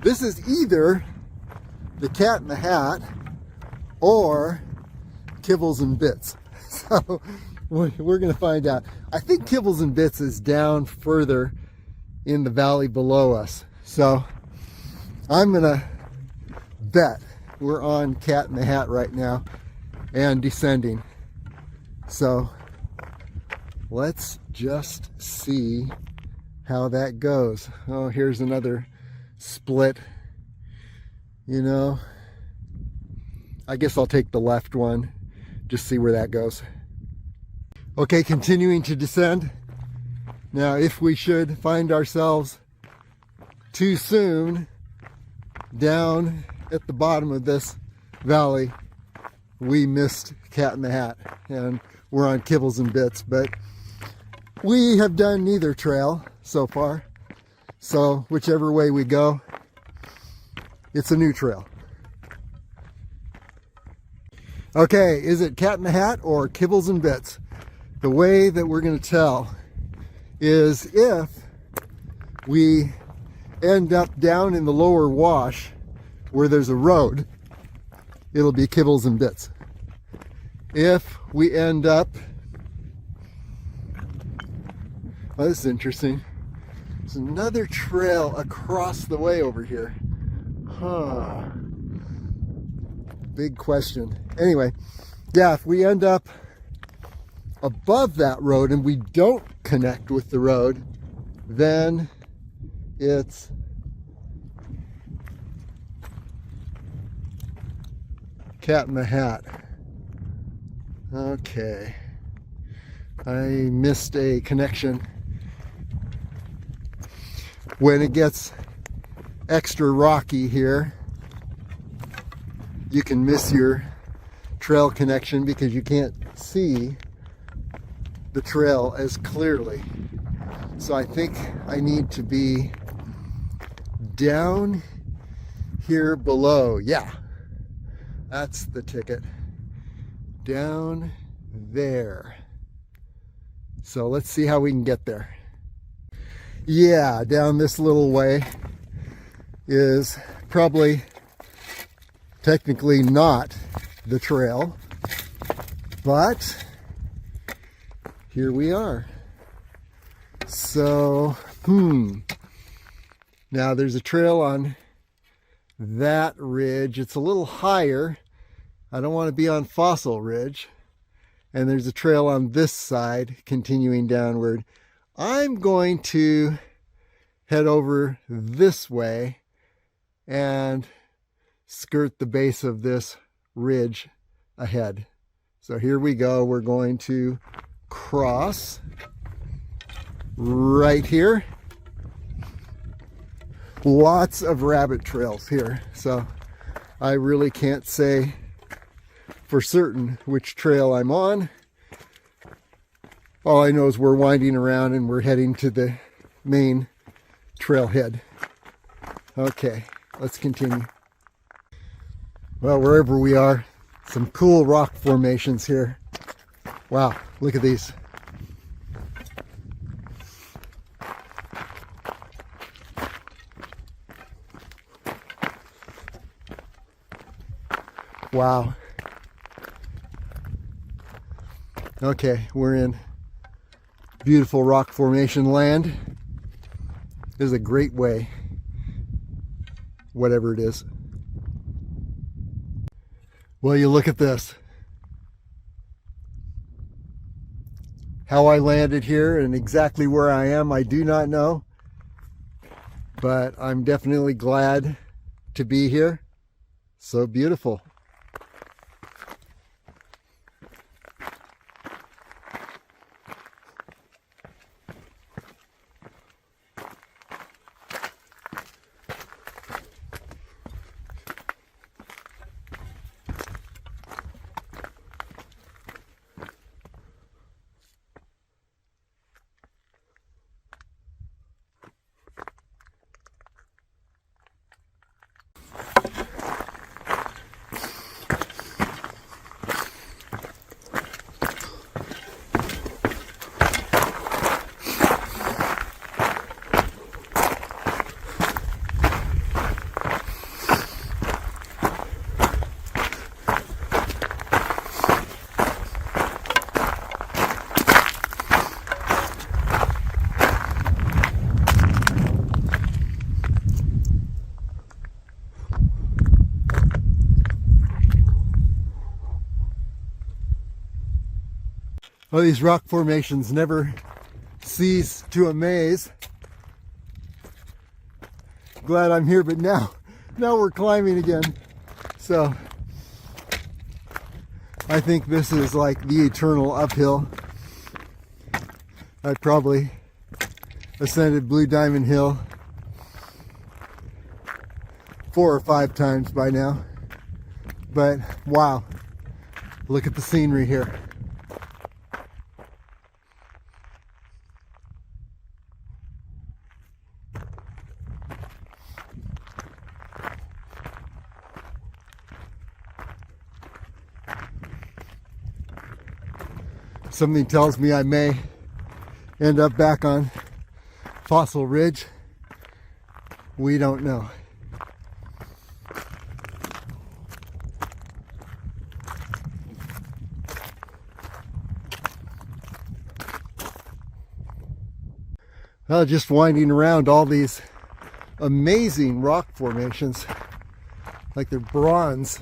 this is either the Cat in the Hat or Kibbles and Bits. So we're going to find out. I think Kibbles and Bits is down further in the valley below us. So I'm going to bet we're on Cat in the Hat right now and descending. So let's just see how that goes. Oh, here's another split. You know, I guess I'll take the left one, just see where that goes. Okay, continuing to descend. Now, if we should find ourselves too soon down at the bottom of this valley, we missed Cat in the Hat and we're on kibbles and bits, but we have done neither trail so far. So whichever way we go, it's a new trail. Okay, is it Cat in the Hat or kibbles and bits? The way that we're going to tell is if we end up down in the lower wash where there's a road, it'll be kibbles and bits. If we end up, oh, this is interesting. There's another trail across the way over here. Huh. Big question. Anyway, yeah, if we end up above that road and we don't connect with the road, then it's Cat in the Hat. Okay. I missed a connection. When it gets extra rocky here, you can miss your trail connection because you can't see the trail as clearly. So I think I need to be down here below. Yeah, that's the ticket. Down there. So let's see how we can get there. Yeah, down this little way is probably technically not the trail, but here we are. So, now there's a trail on that ridge. It's a little higher. I don't want to be on Fossil Ridge. And there's a trail on this side continuing downward. I'm going to head over this way and skirt the base of this ridge ahead. So here we go. We're going to cross right here. Lots of rabbit trails here. So I really can't say for certain which trail I'm on. All I know is we're winding around and we're heading to the main trailhead. Okay, let's continue. Well, wherever we are, some cool rock formations here. Wow, look at these. Wow. Okay, we're in beautiful rock formation land. This is a great way, whatever it is. Well, you look at this. How I landed here and exactly where I am, I do not know. But I'm definitely glad to be here. So beautiful. Well, these rock formations never cease to amaze. Glad I'm here, but now we're climbing again. So I think this is like the eternal uphill. I probably ascended Blue Diamond Hill 4 or 5 times by now. But wow, look at the scenery here. Something tells me I may end up back on Fossil Ridge. We don't know. Well, just winding around all these amazing rock formations, like they're bronze.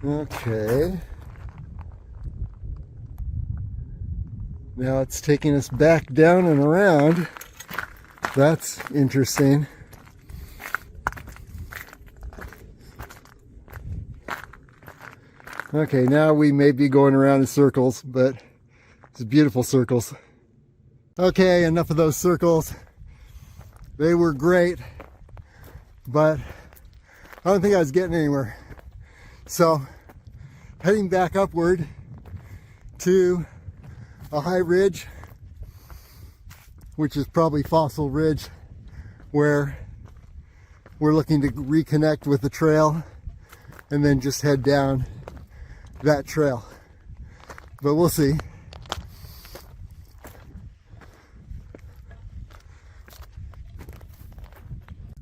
Okay. Now it's taking us back down and around. That's interesting. Okay, now we may be going around in circles, but it's beautiful circles. Okay, enough of those circles. They were great, but I don't think I was getting anywhere. So, heading back upward to a high ridge, which is probably Fossil Ridge, where we're looking to reconnect with the trail and then just head down that trail. But we'll see.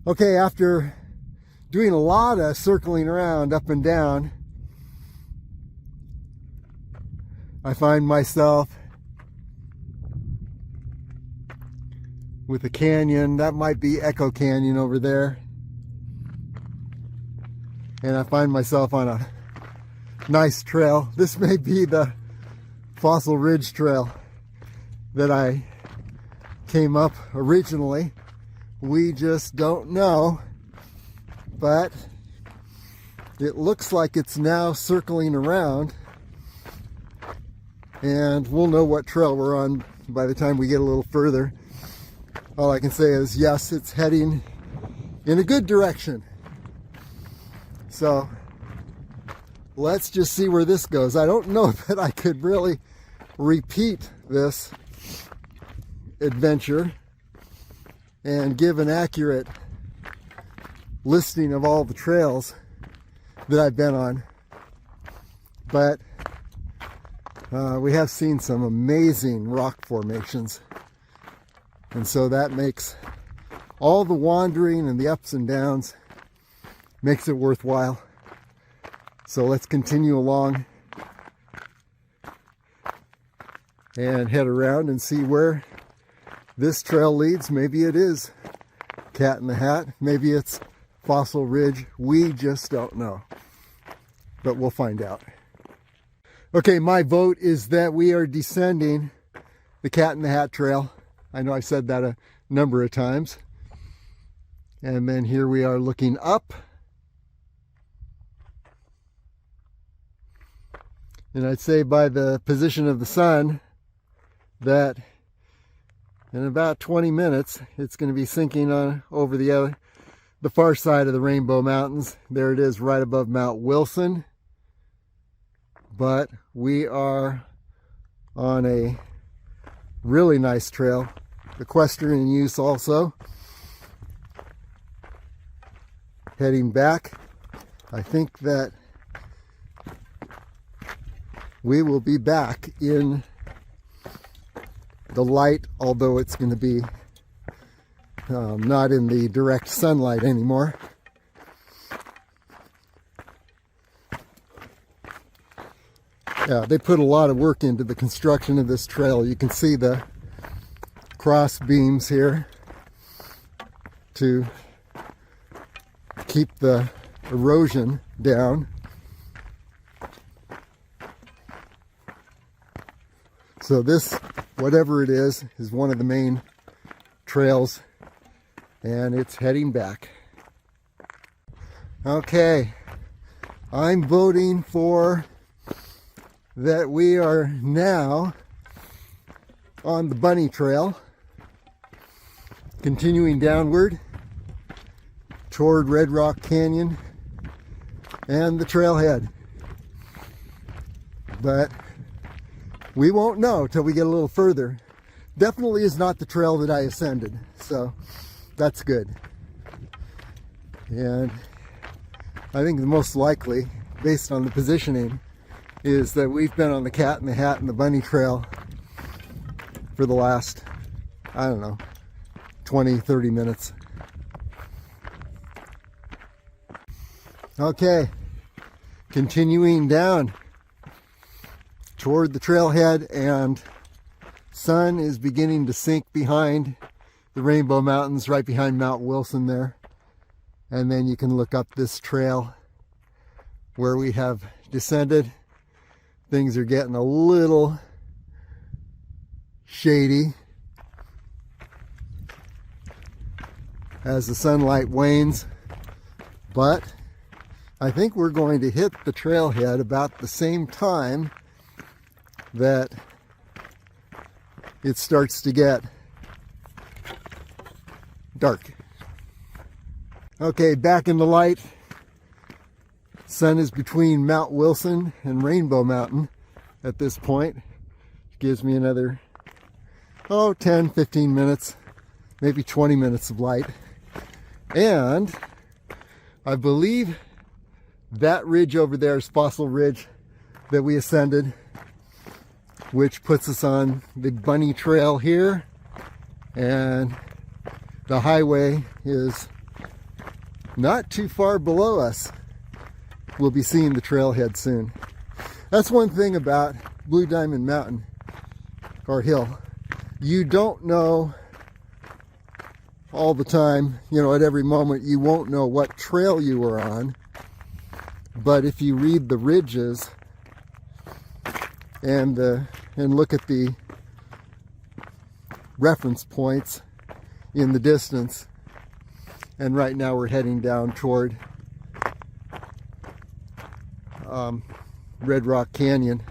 Okay, after doing a lot of circling around up and down, I find myself with a canyon. That might be Echo Canyon over there. And I find myself on a nice trail. This may be the Fossil Ridge Trail that I came up originally. We just don't know. But it looks like it's now circling around. And we'll know what trail we're on by the time we get a little further. All I can say is, yes, it's heading in a good direction. So let's just see where this goes. I don't know that I could really repeat this adventure and give an accurate listing of all the trails that I've been on. But we have seen some amazing rock formations. And so that makes all the wandering and the ups and downs makes it worthwhile. So let's continue along and head around and see where this trail leads. Maybe it is Cat in the Hat. Maybe it's Fossil Ridge. We just don't know. But we'll find out. Okay, my vote is that we are descending the Cat in the Hat Trail. I know I've said that a number of times. And then here we are looking up. And I'd say by the position of the sun that in about 20 minutes it's going to be sinking on over the far side of the Rainbow Mountains. There it is right above Mount Wilson. But we are on a really nice trail, equestrian use also. Heading back, I think that we will be back in the light, although it's going to be not in the direct sunlight anymore. Yeah, they put a lot of work into the construction of this trail. You can see the cross beams here to keep the erosion down. So this, whatever it is one of the main trails, and it's heading back. Okay, I'm voting for that we are now on the bunny trail, continuing downward toward Red Rock Canyon and the trailhead. But we won't know till we get a little further. Definitely is not the trail that I ascended, so that's good. And I think the most likely, based on the positioning, is that we've been on the Cat in the Hat and the Bunny Trail for the last, I don't know, 20, 30 minutes. Okay, continuing down toward the trailhead, and sun is beginning to sink behind the Rainbow Mountains, right behind Mount Wilson there. And then you can look up this trail where we have descended. Things are getting a little shady as the sunlight wanes, but I think we're going to hit the trailhead about the same time that it starts to get dark. Okay, back in the light. Sun is between Mount Wilson and Rainbow Mountain at this point. Gives me another 10, 15 minutes, maybe 20 minutes of light. And I believe that ridge over there is Fossil Ridge that we ascended, which puts us on the Bunny Trail here, and the highway is not too far below us. We'll be seeing the trailhead soon. That's one thing about Blue Diamond Mountain, or hill. You don't know all the time, at every moment, you won't know what trail you were on. But if you read the ridges and look at the reference points in the distance, and right now we're heading down toward Red Rock Canyon,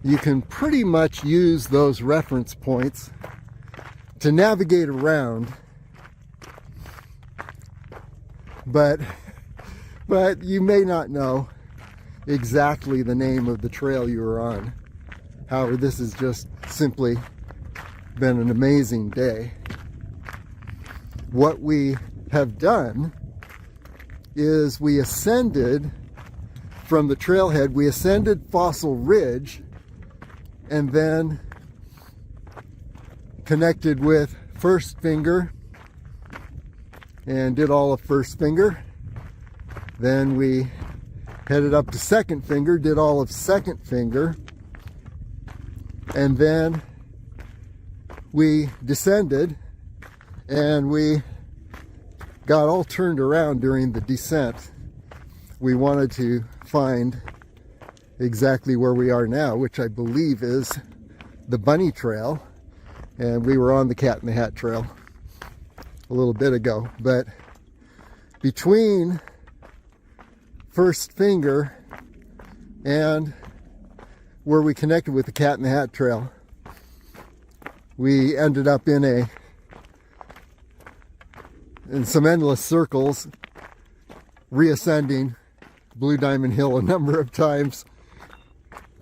you can pretty much use those reference points to navigate around, but you may not know exactly the name of the trail you were on. However, this has just simply been an amazing day. What we have done is we ascended from the trailhead, we ascended Fossil Ridge, and then connected with First Finger and did all of First Finger. Then we headed up to Second Finger, did all of Second Finger, and then we descended and we got all turned around during the descent. We wanted to find exactly where we are now, which I believe is the Bunny Trail, and we were on the Cat in the Hat Trail a little bit ago. But between First Finger and where we connected with the Cat in the Hat Trail, we ended up in some endless circles, reascending Blue Diamond Hill a number of times,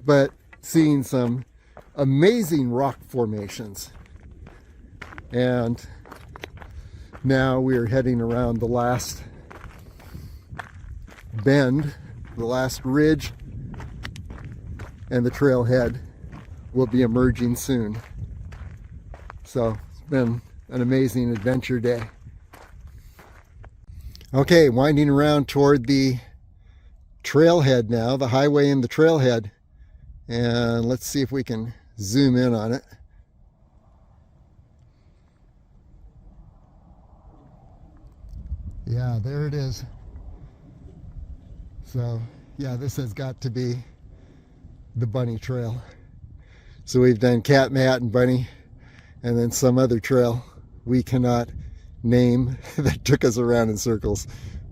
but seeing some amazing rock formations. And now we're heading around the last bend, the last ridge, and the trailhead will be emerging soon. So it's been an amazing adventure day. Okay, winding around toward the trailhead now, the highway and the trailhead. And let's see if we can zoom in on it. Yeah, there it is. So, yeah, this has got to be the bunny trail. So we've done cat, mat, and bunny, and then some other trail we cannot name that took us around in circles,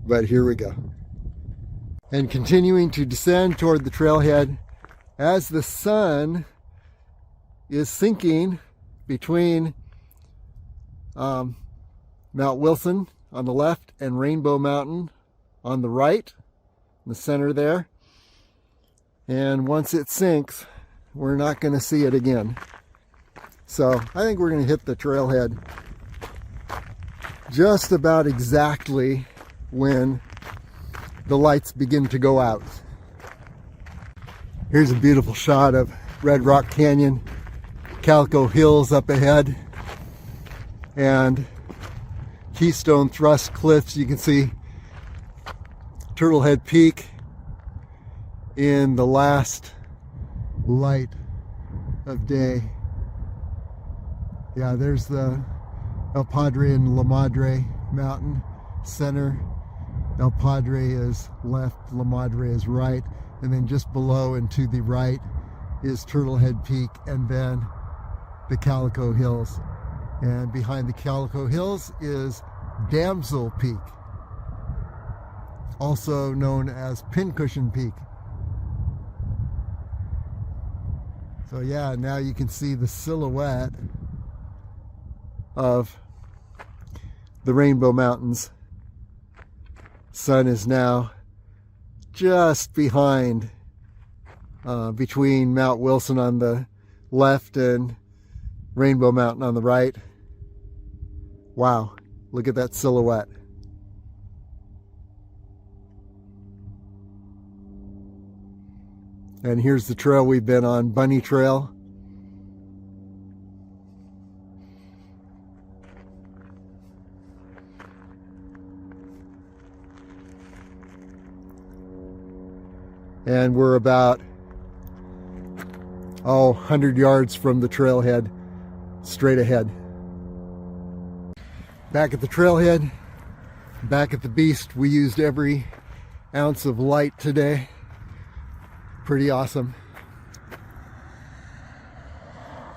but here we go. And continuing to descend toward the trailhead as the sun is sinking between Mount Wilson on the left and Rainbow Mountain on the right, in the center there. And once it sinks, we're not going to see it again. So I think we're going to hit the trailhead just about exactly when the lights begin to go out. Here's a beautiful shot of Red Rock Canyon, Calico Hills up ahead, and Keystone Thrust Cliffs. You can see Turtlehead Peak in the last light of day. Yeah, there's the El Padre and La Madre Mountain center. El Padre is left, La Madre is right, and then just below and to the right is Turtlehead Peak, and then the Calico Hills. And behind the Calico Hills is Damsel Peak, also known as Pincushion Peak. So yeah, now you can see the silhouette of the Rainbow Mountains. Sun is now just behind, between Mount Wilson on the left and Rainbow Mountain on the right. Wow, look at that silhouette. And here's the trail we've been on, Bunny Trail. And we're about, 100 yards from the trailhead, straight ahead. Back at the trailhead, back at the beast. We used every ounce of light today. Pretty awesome.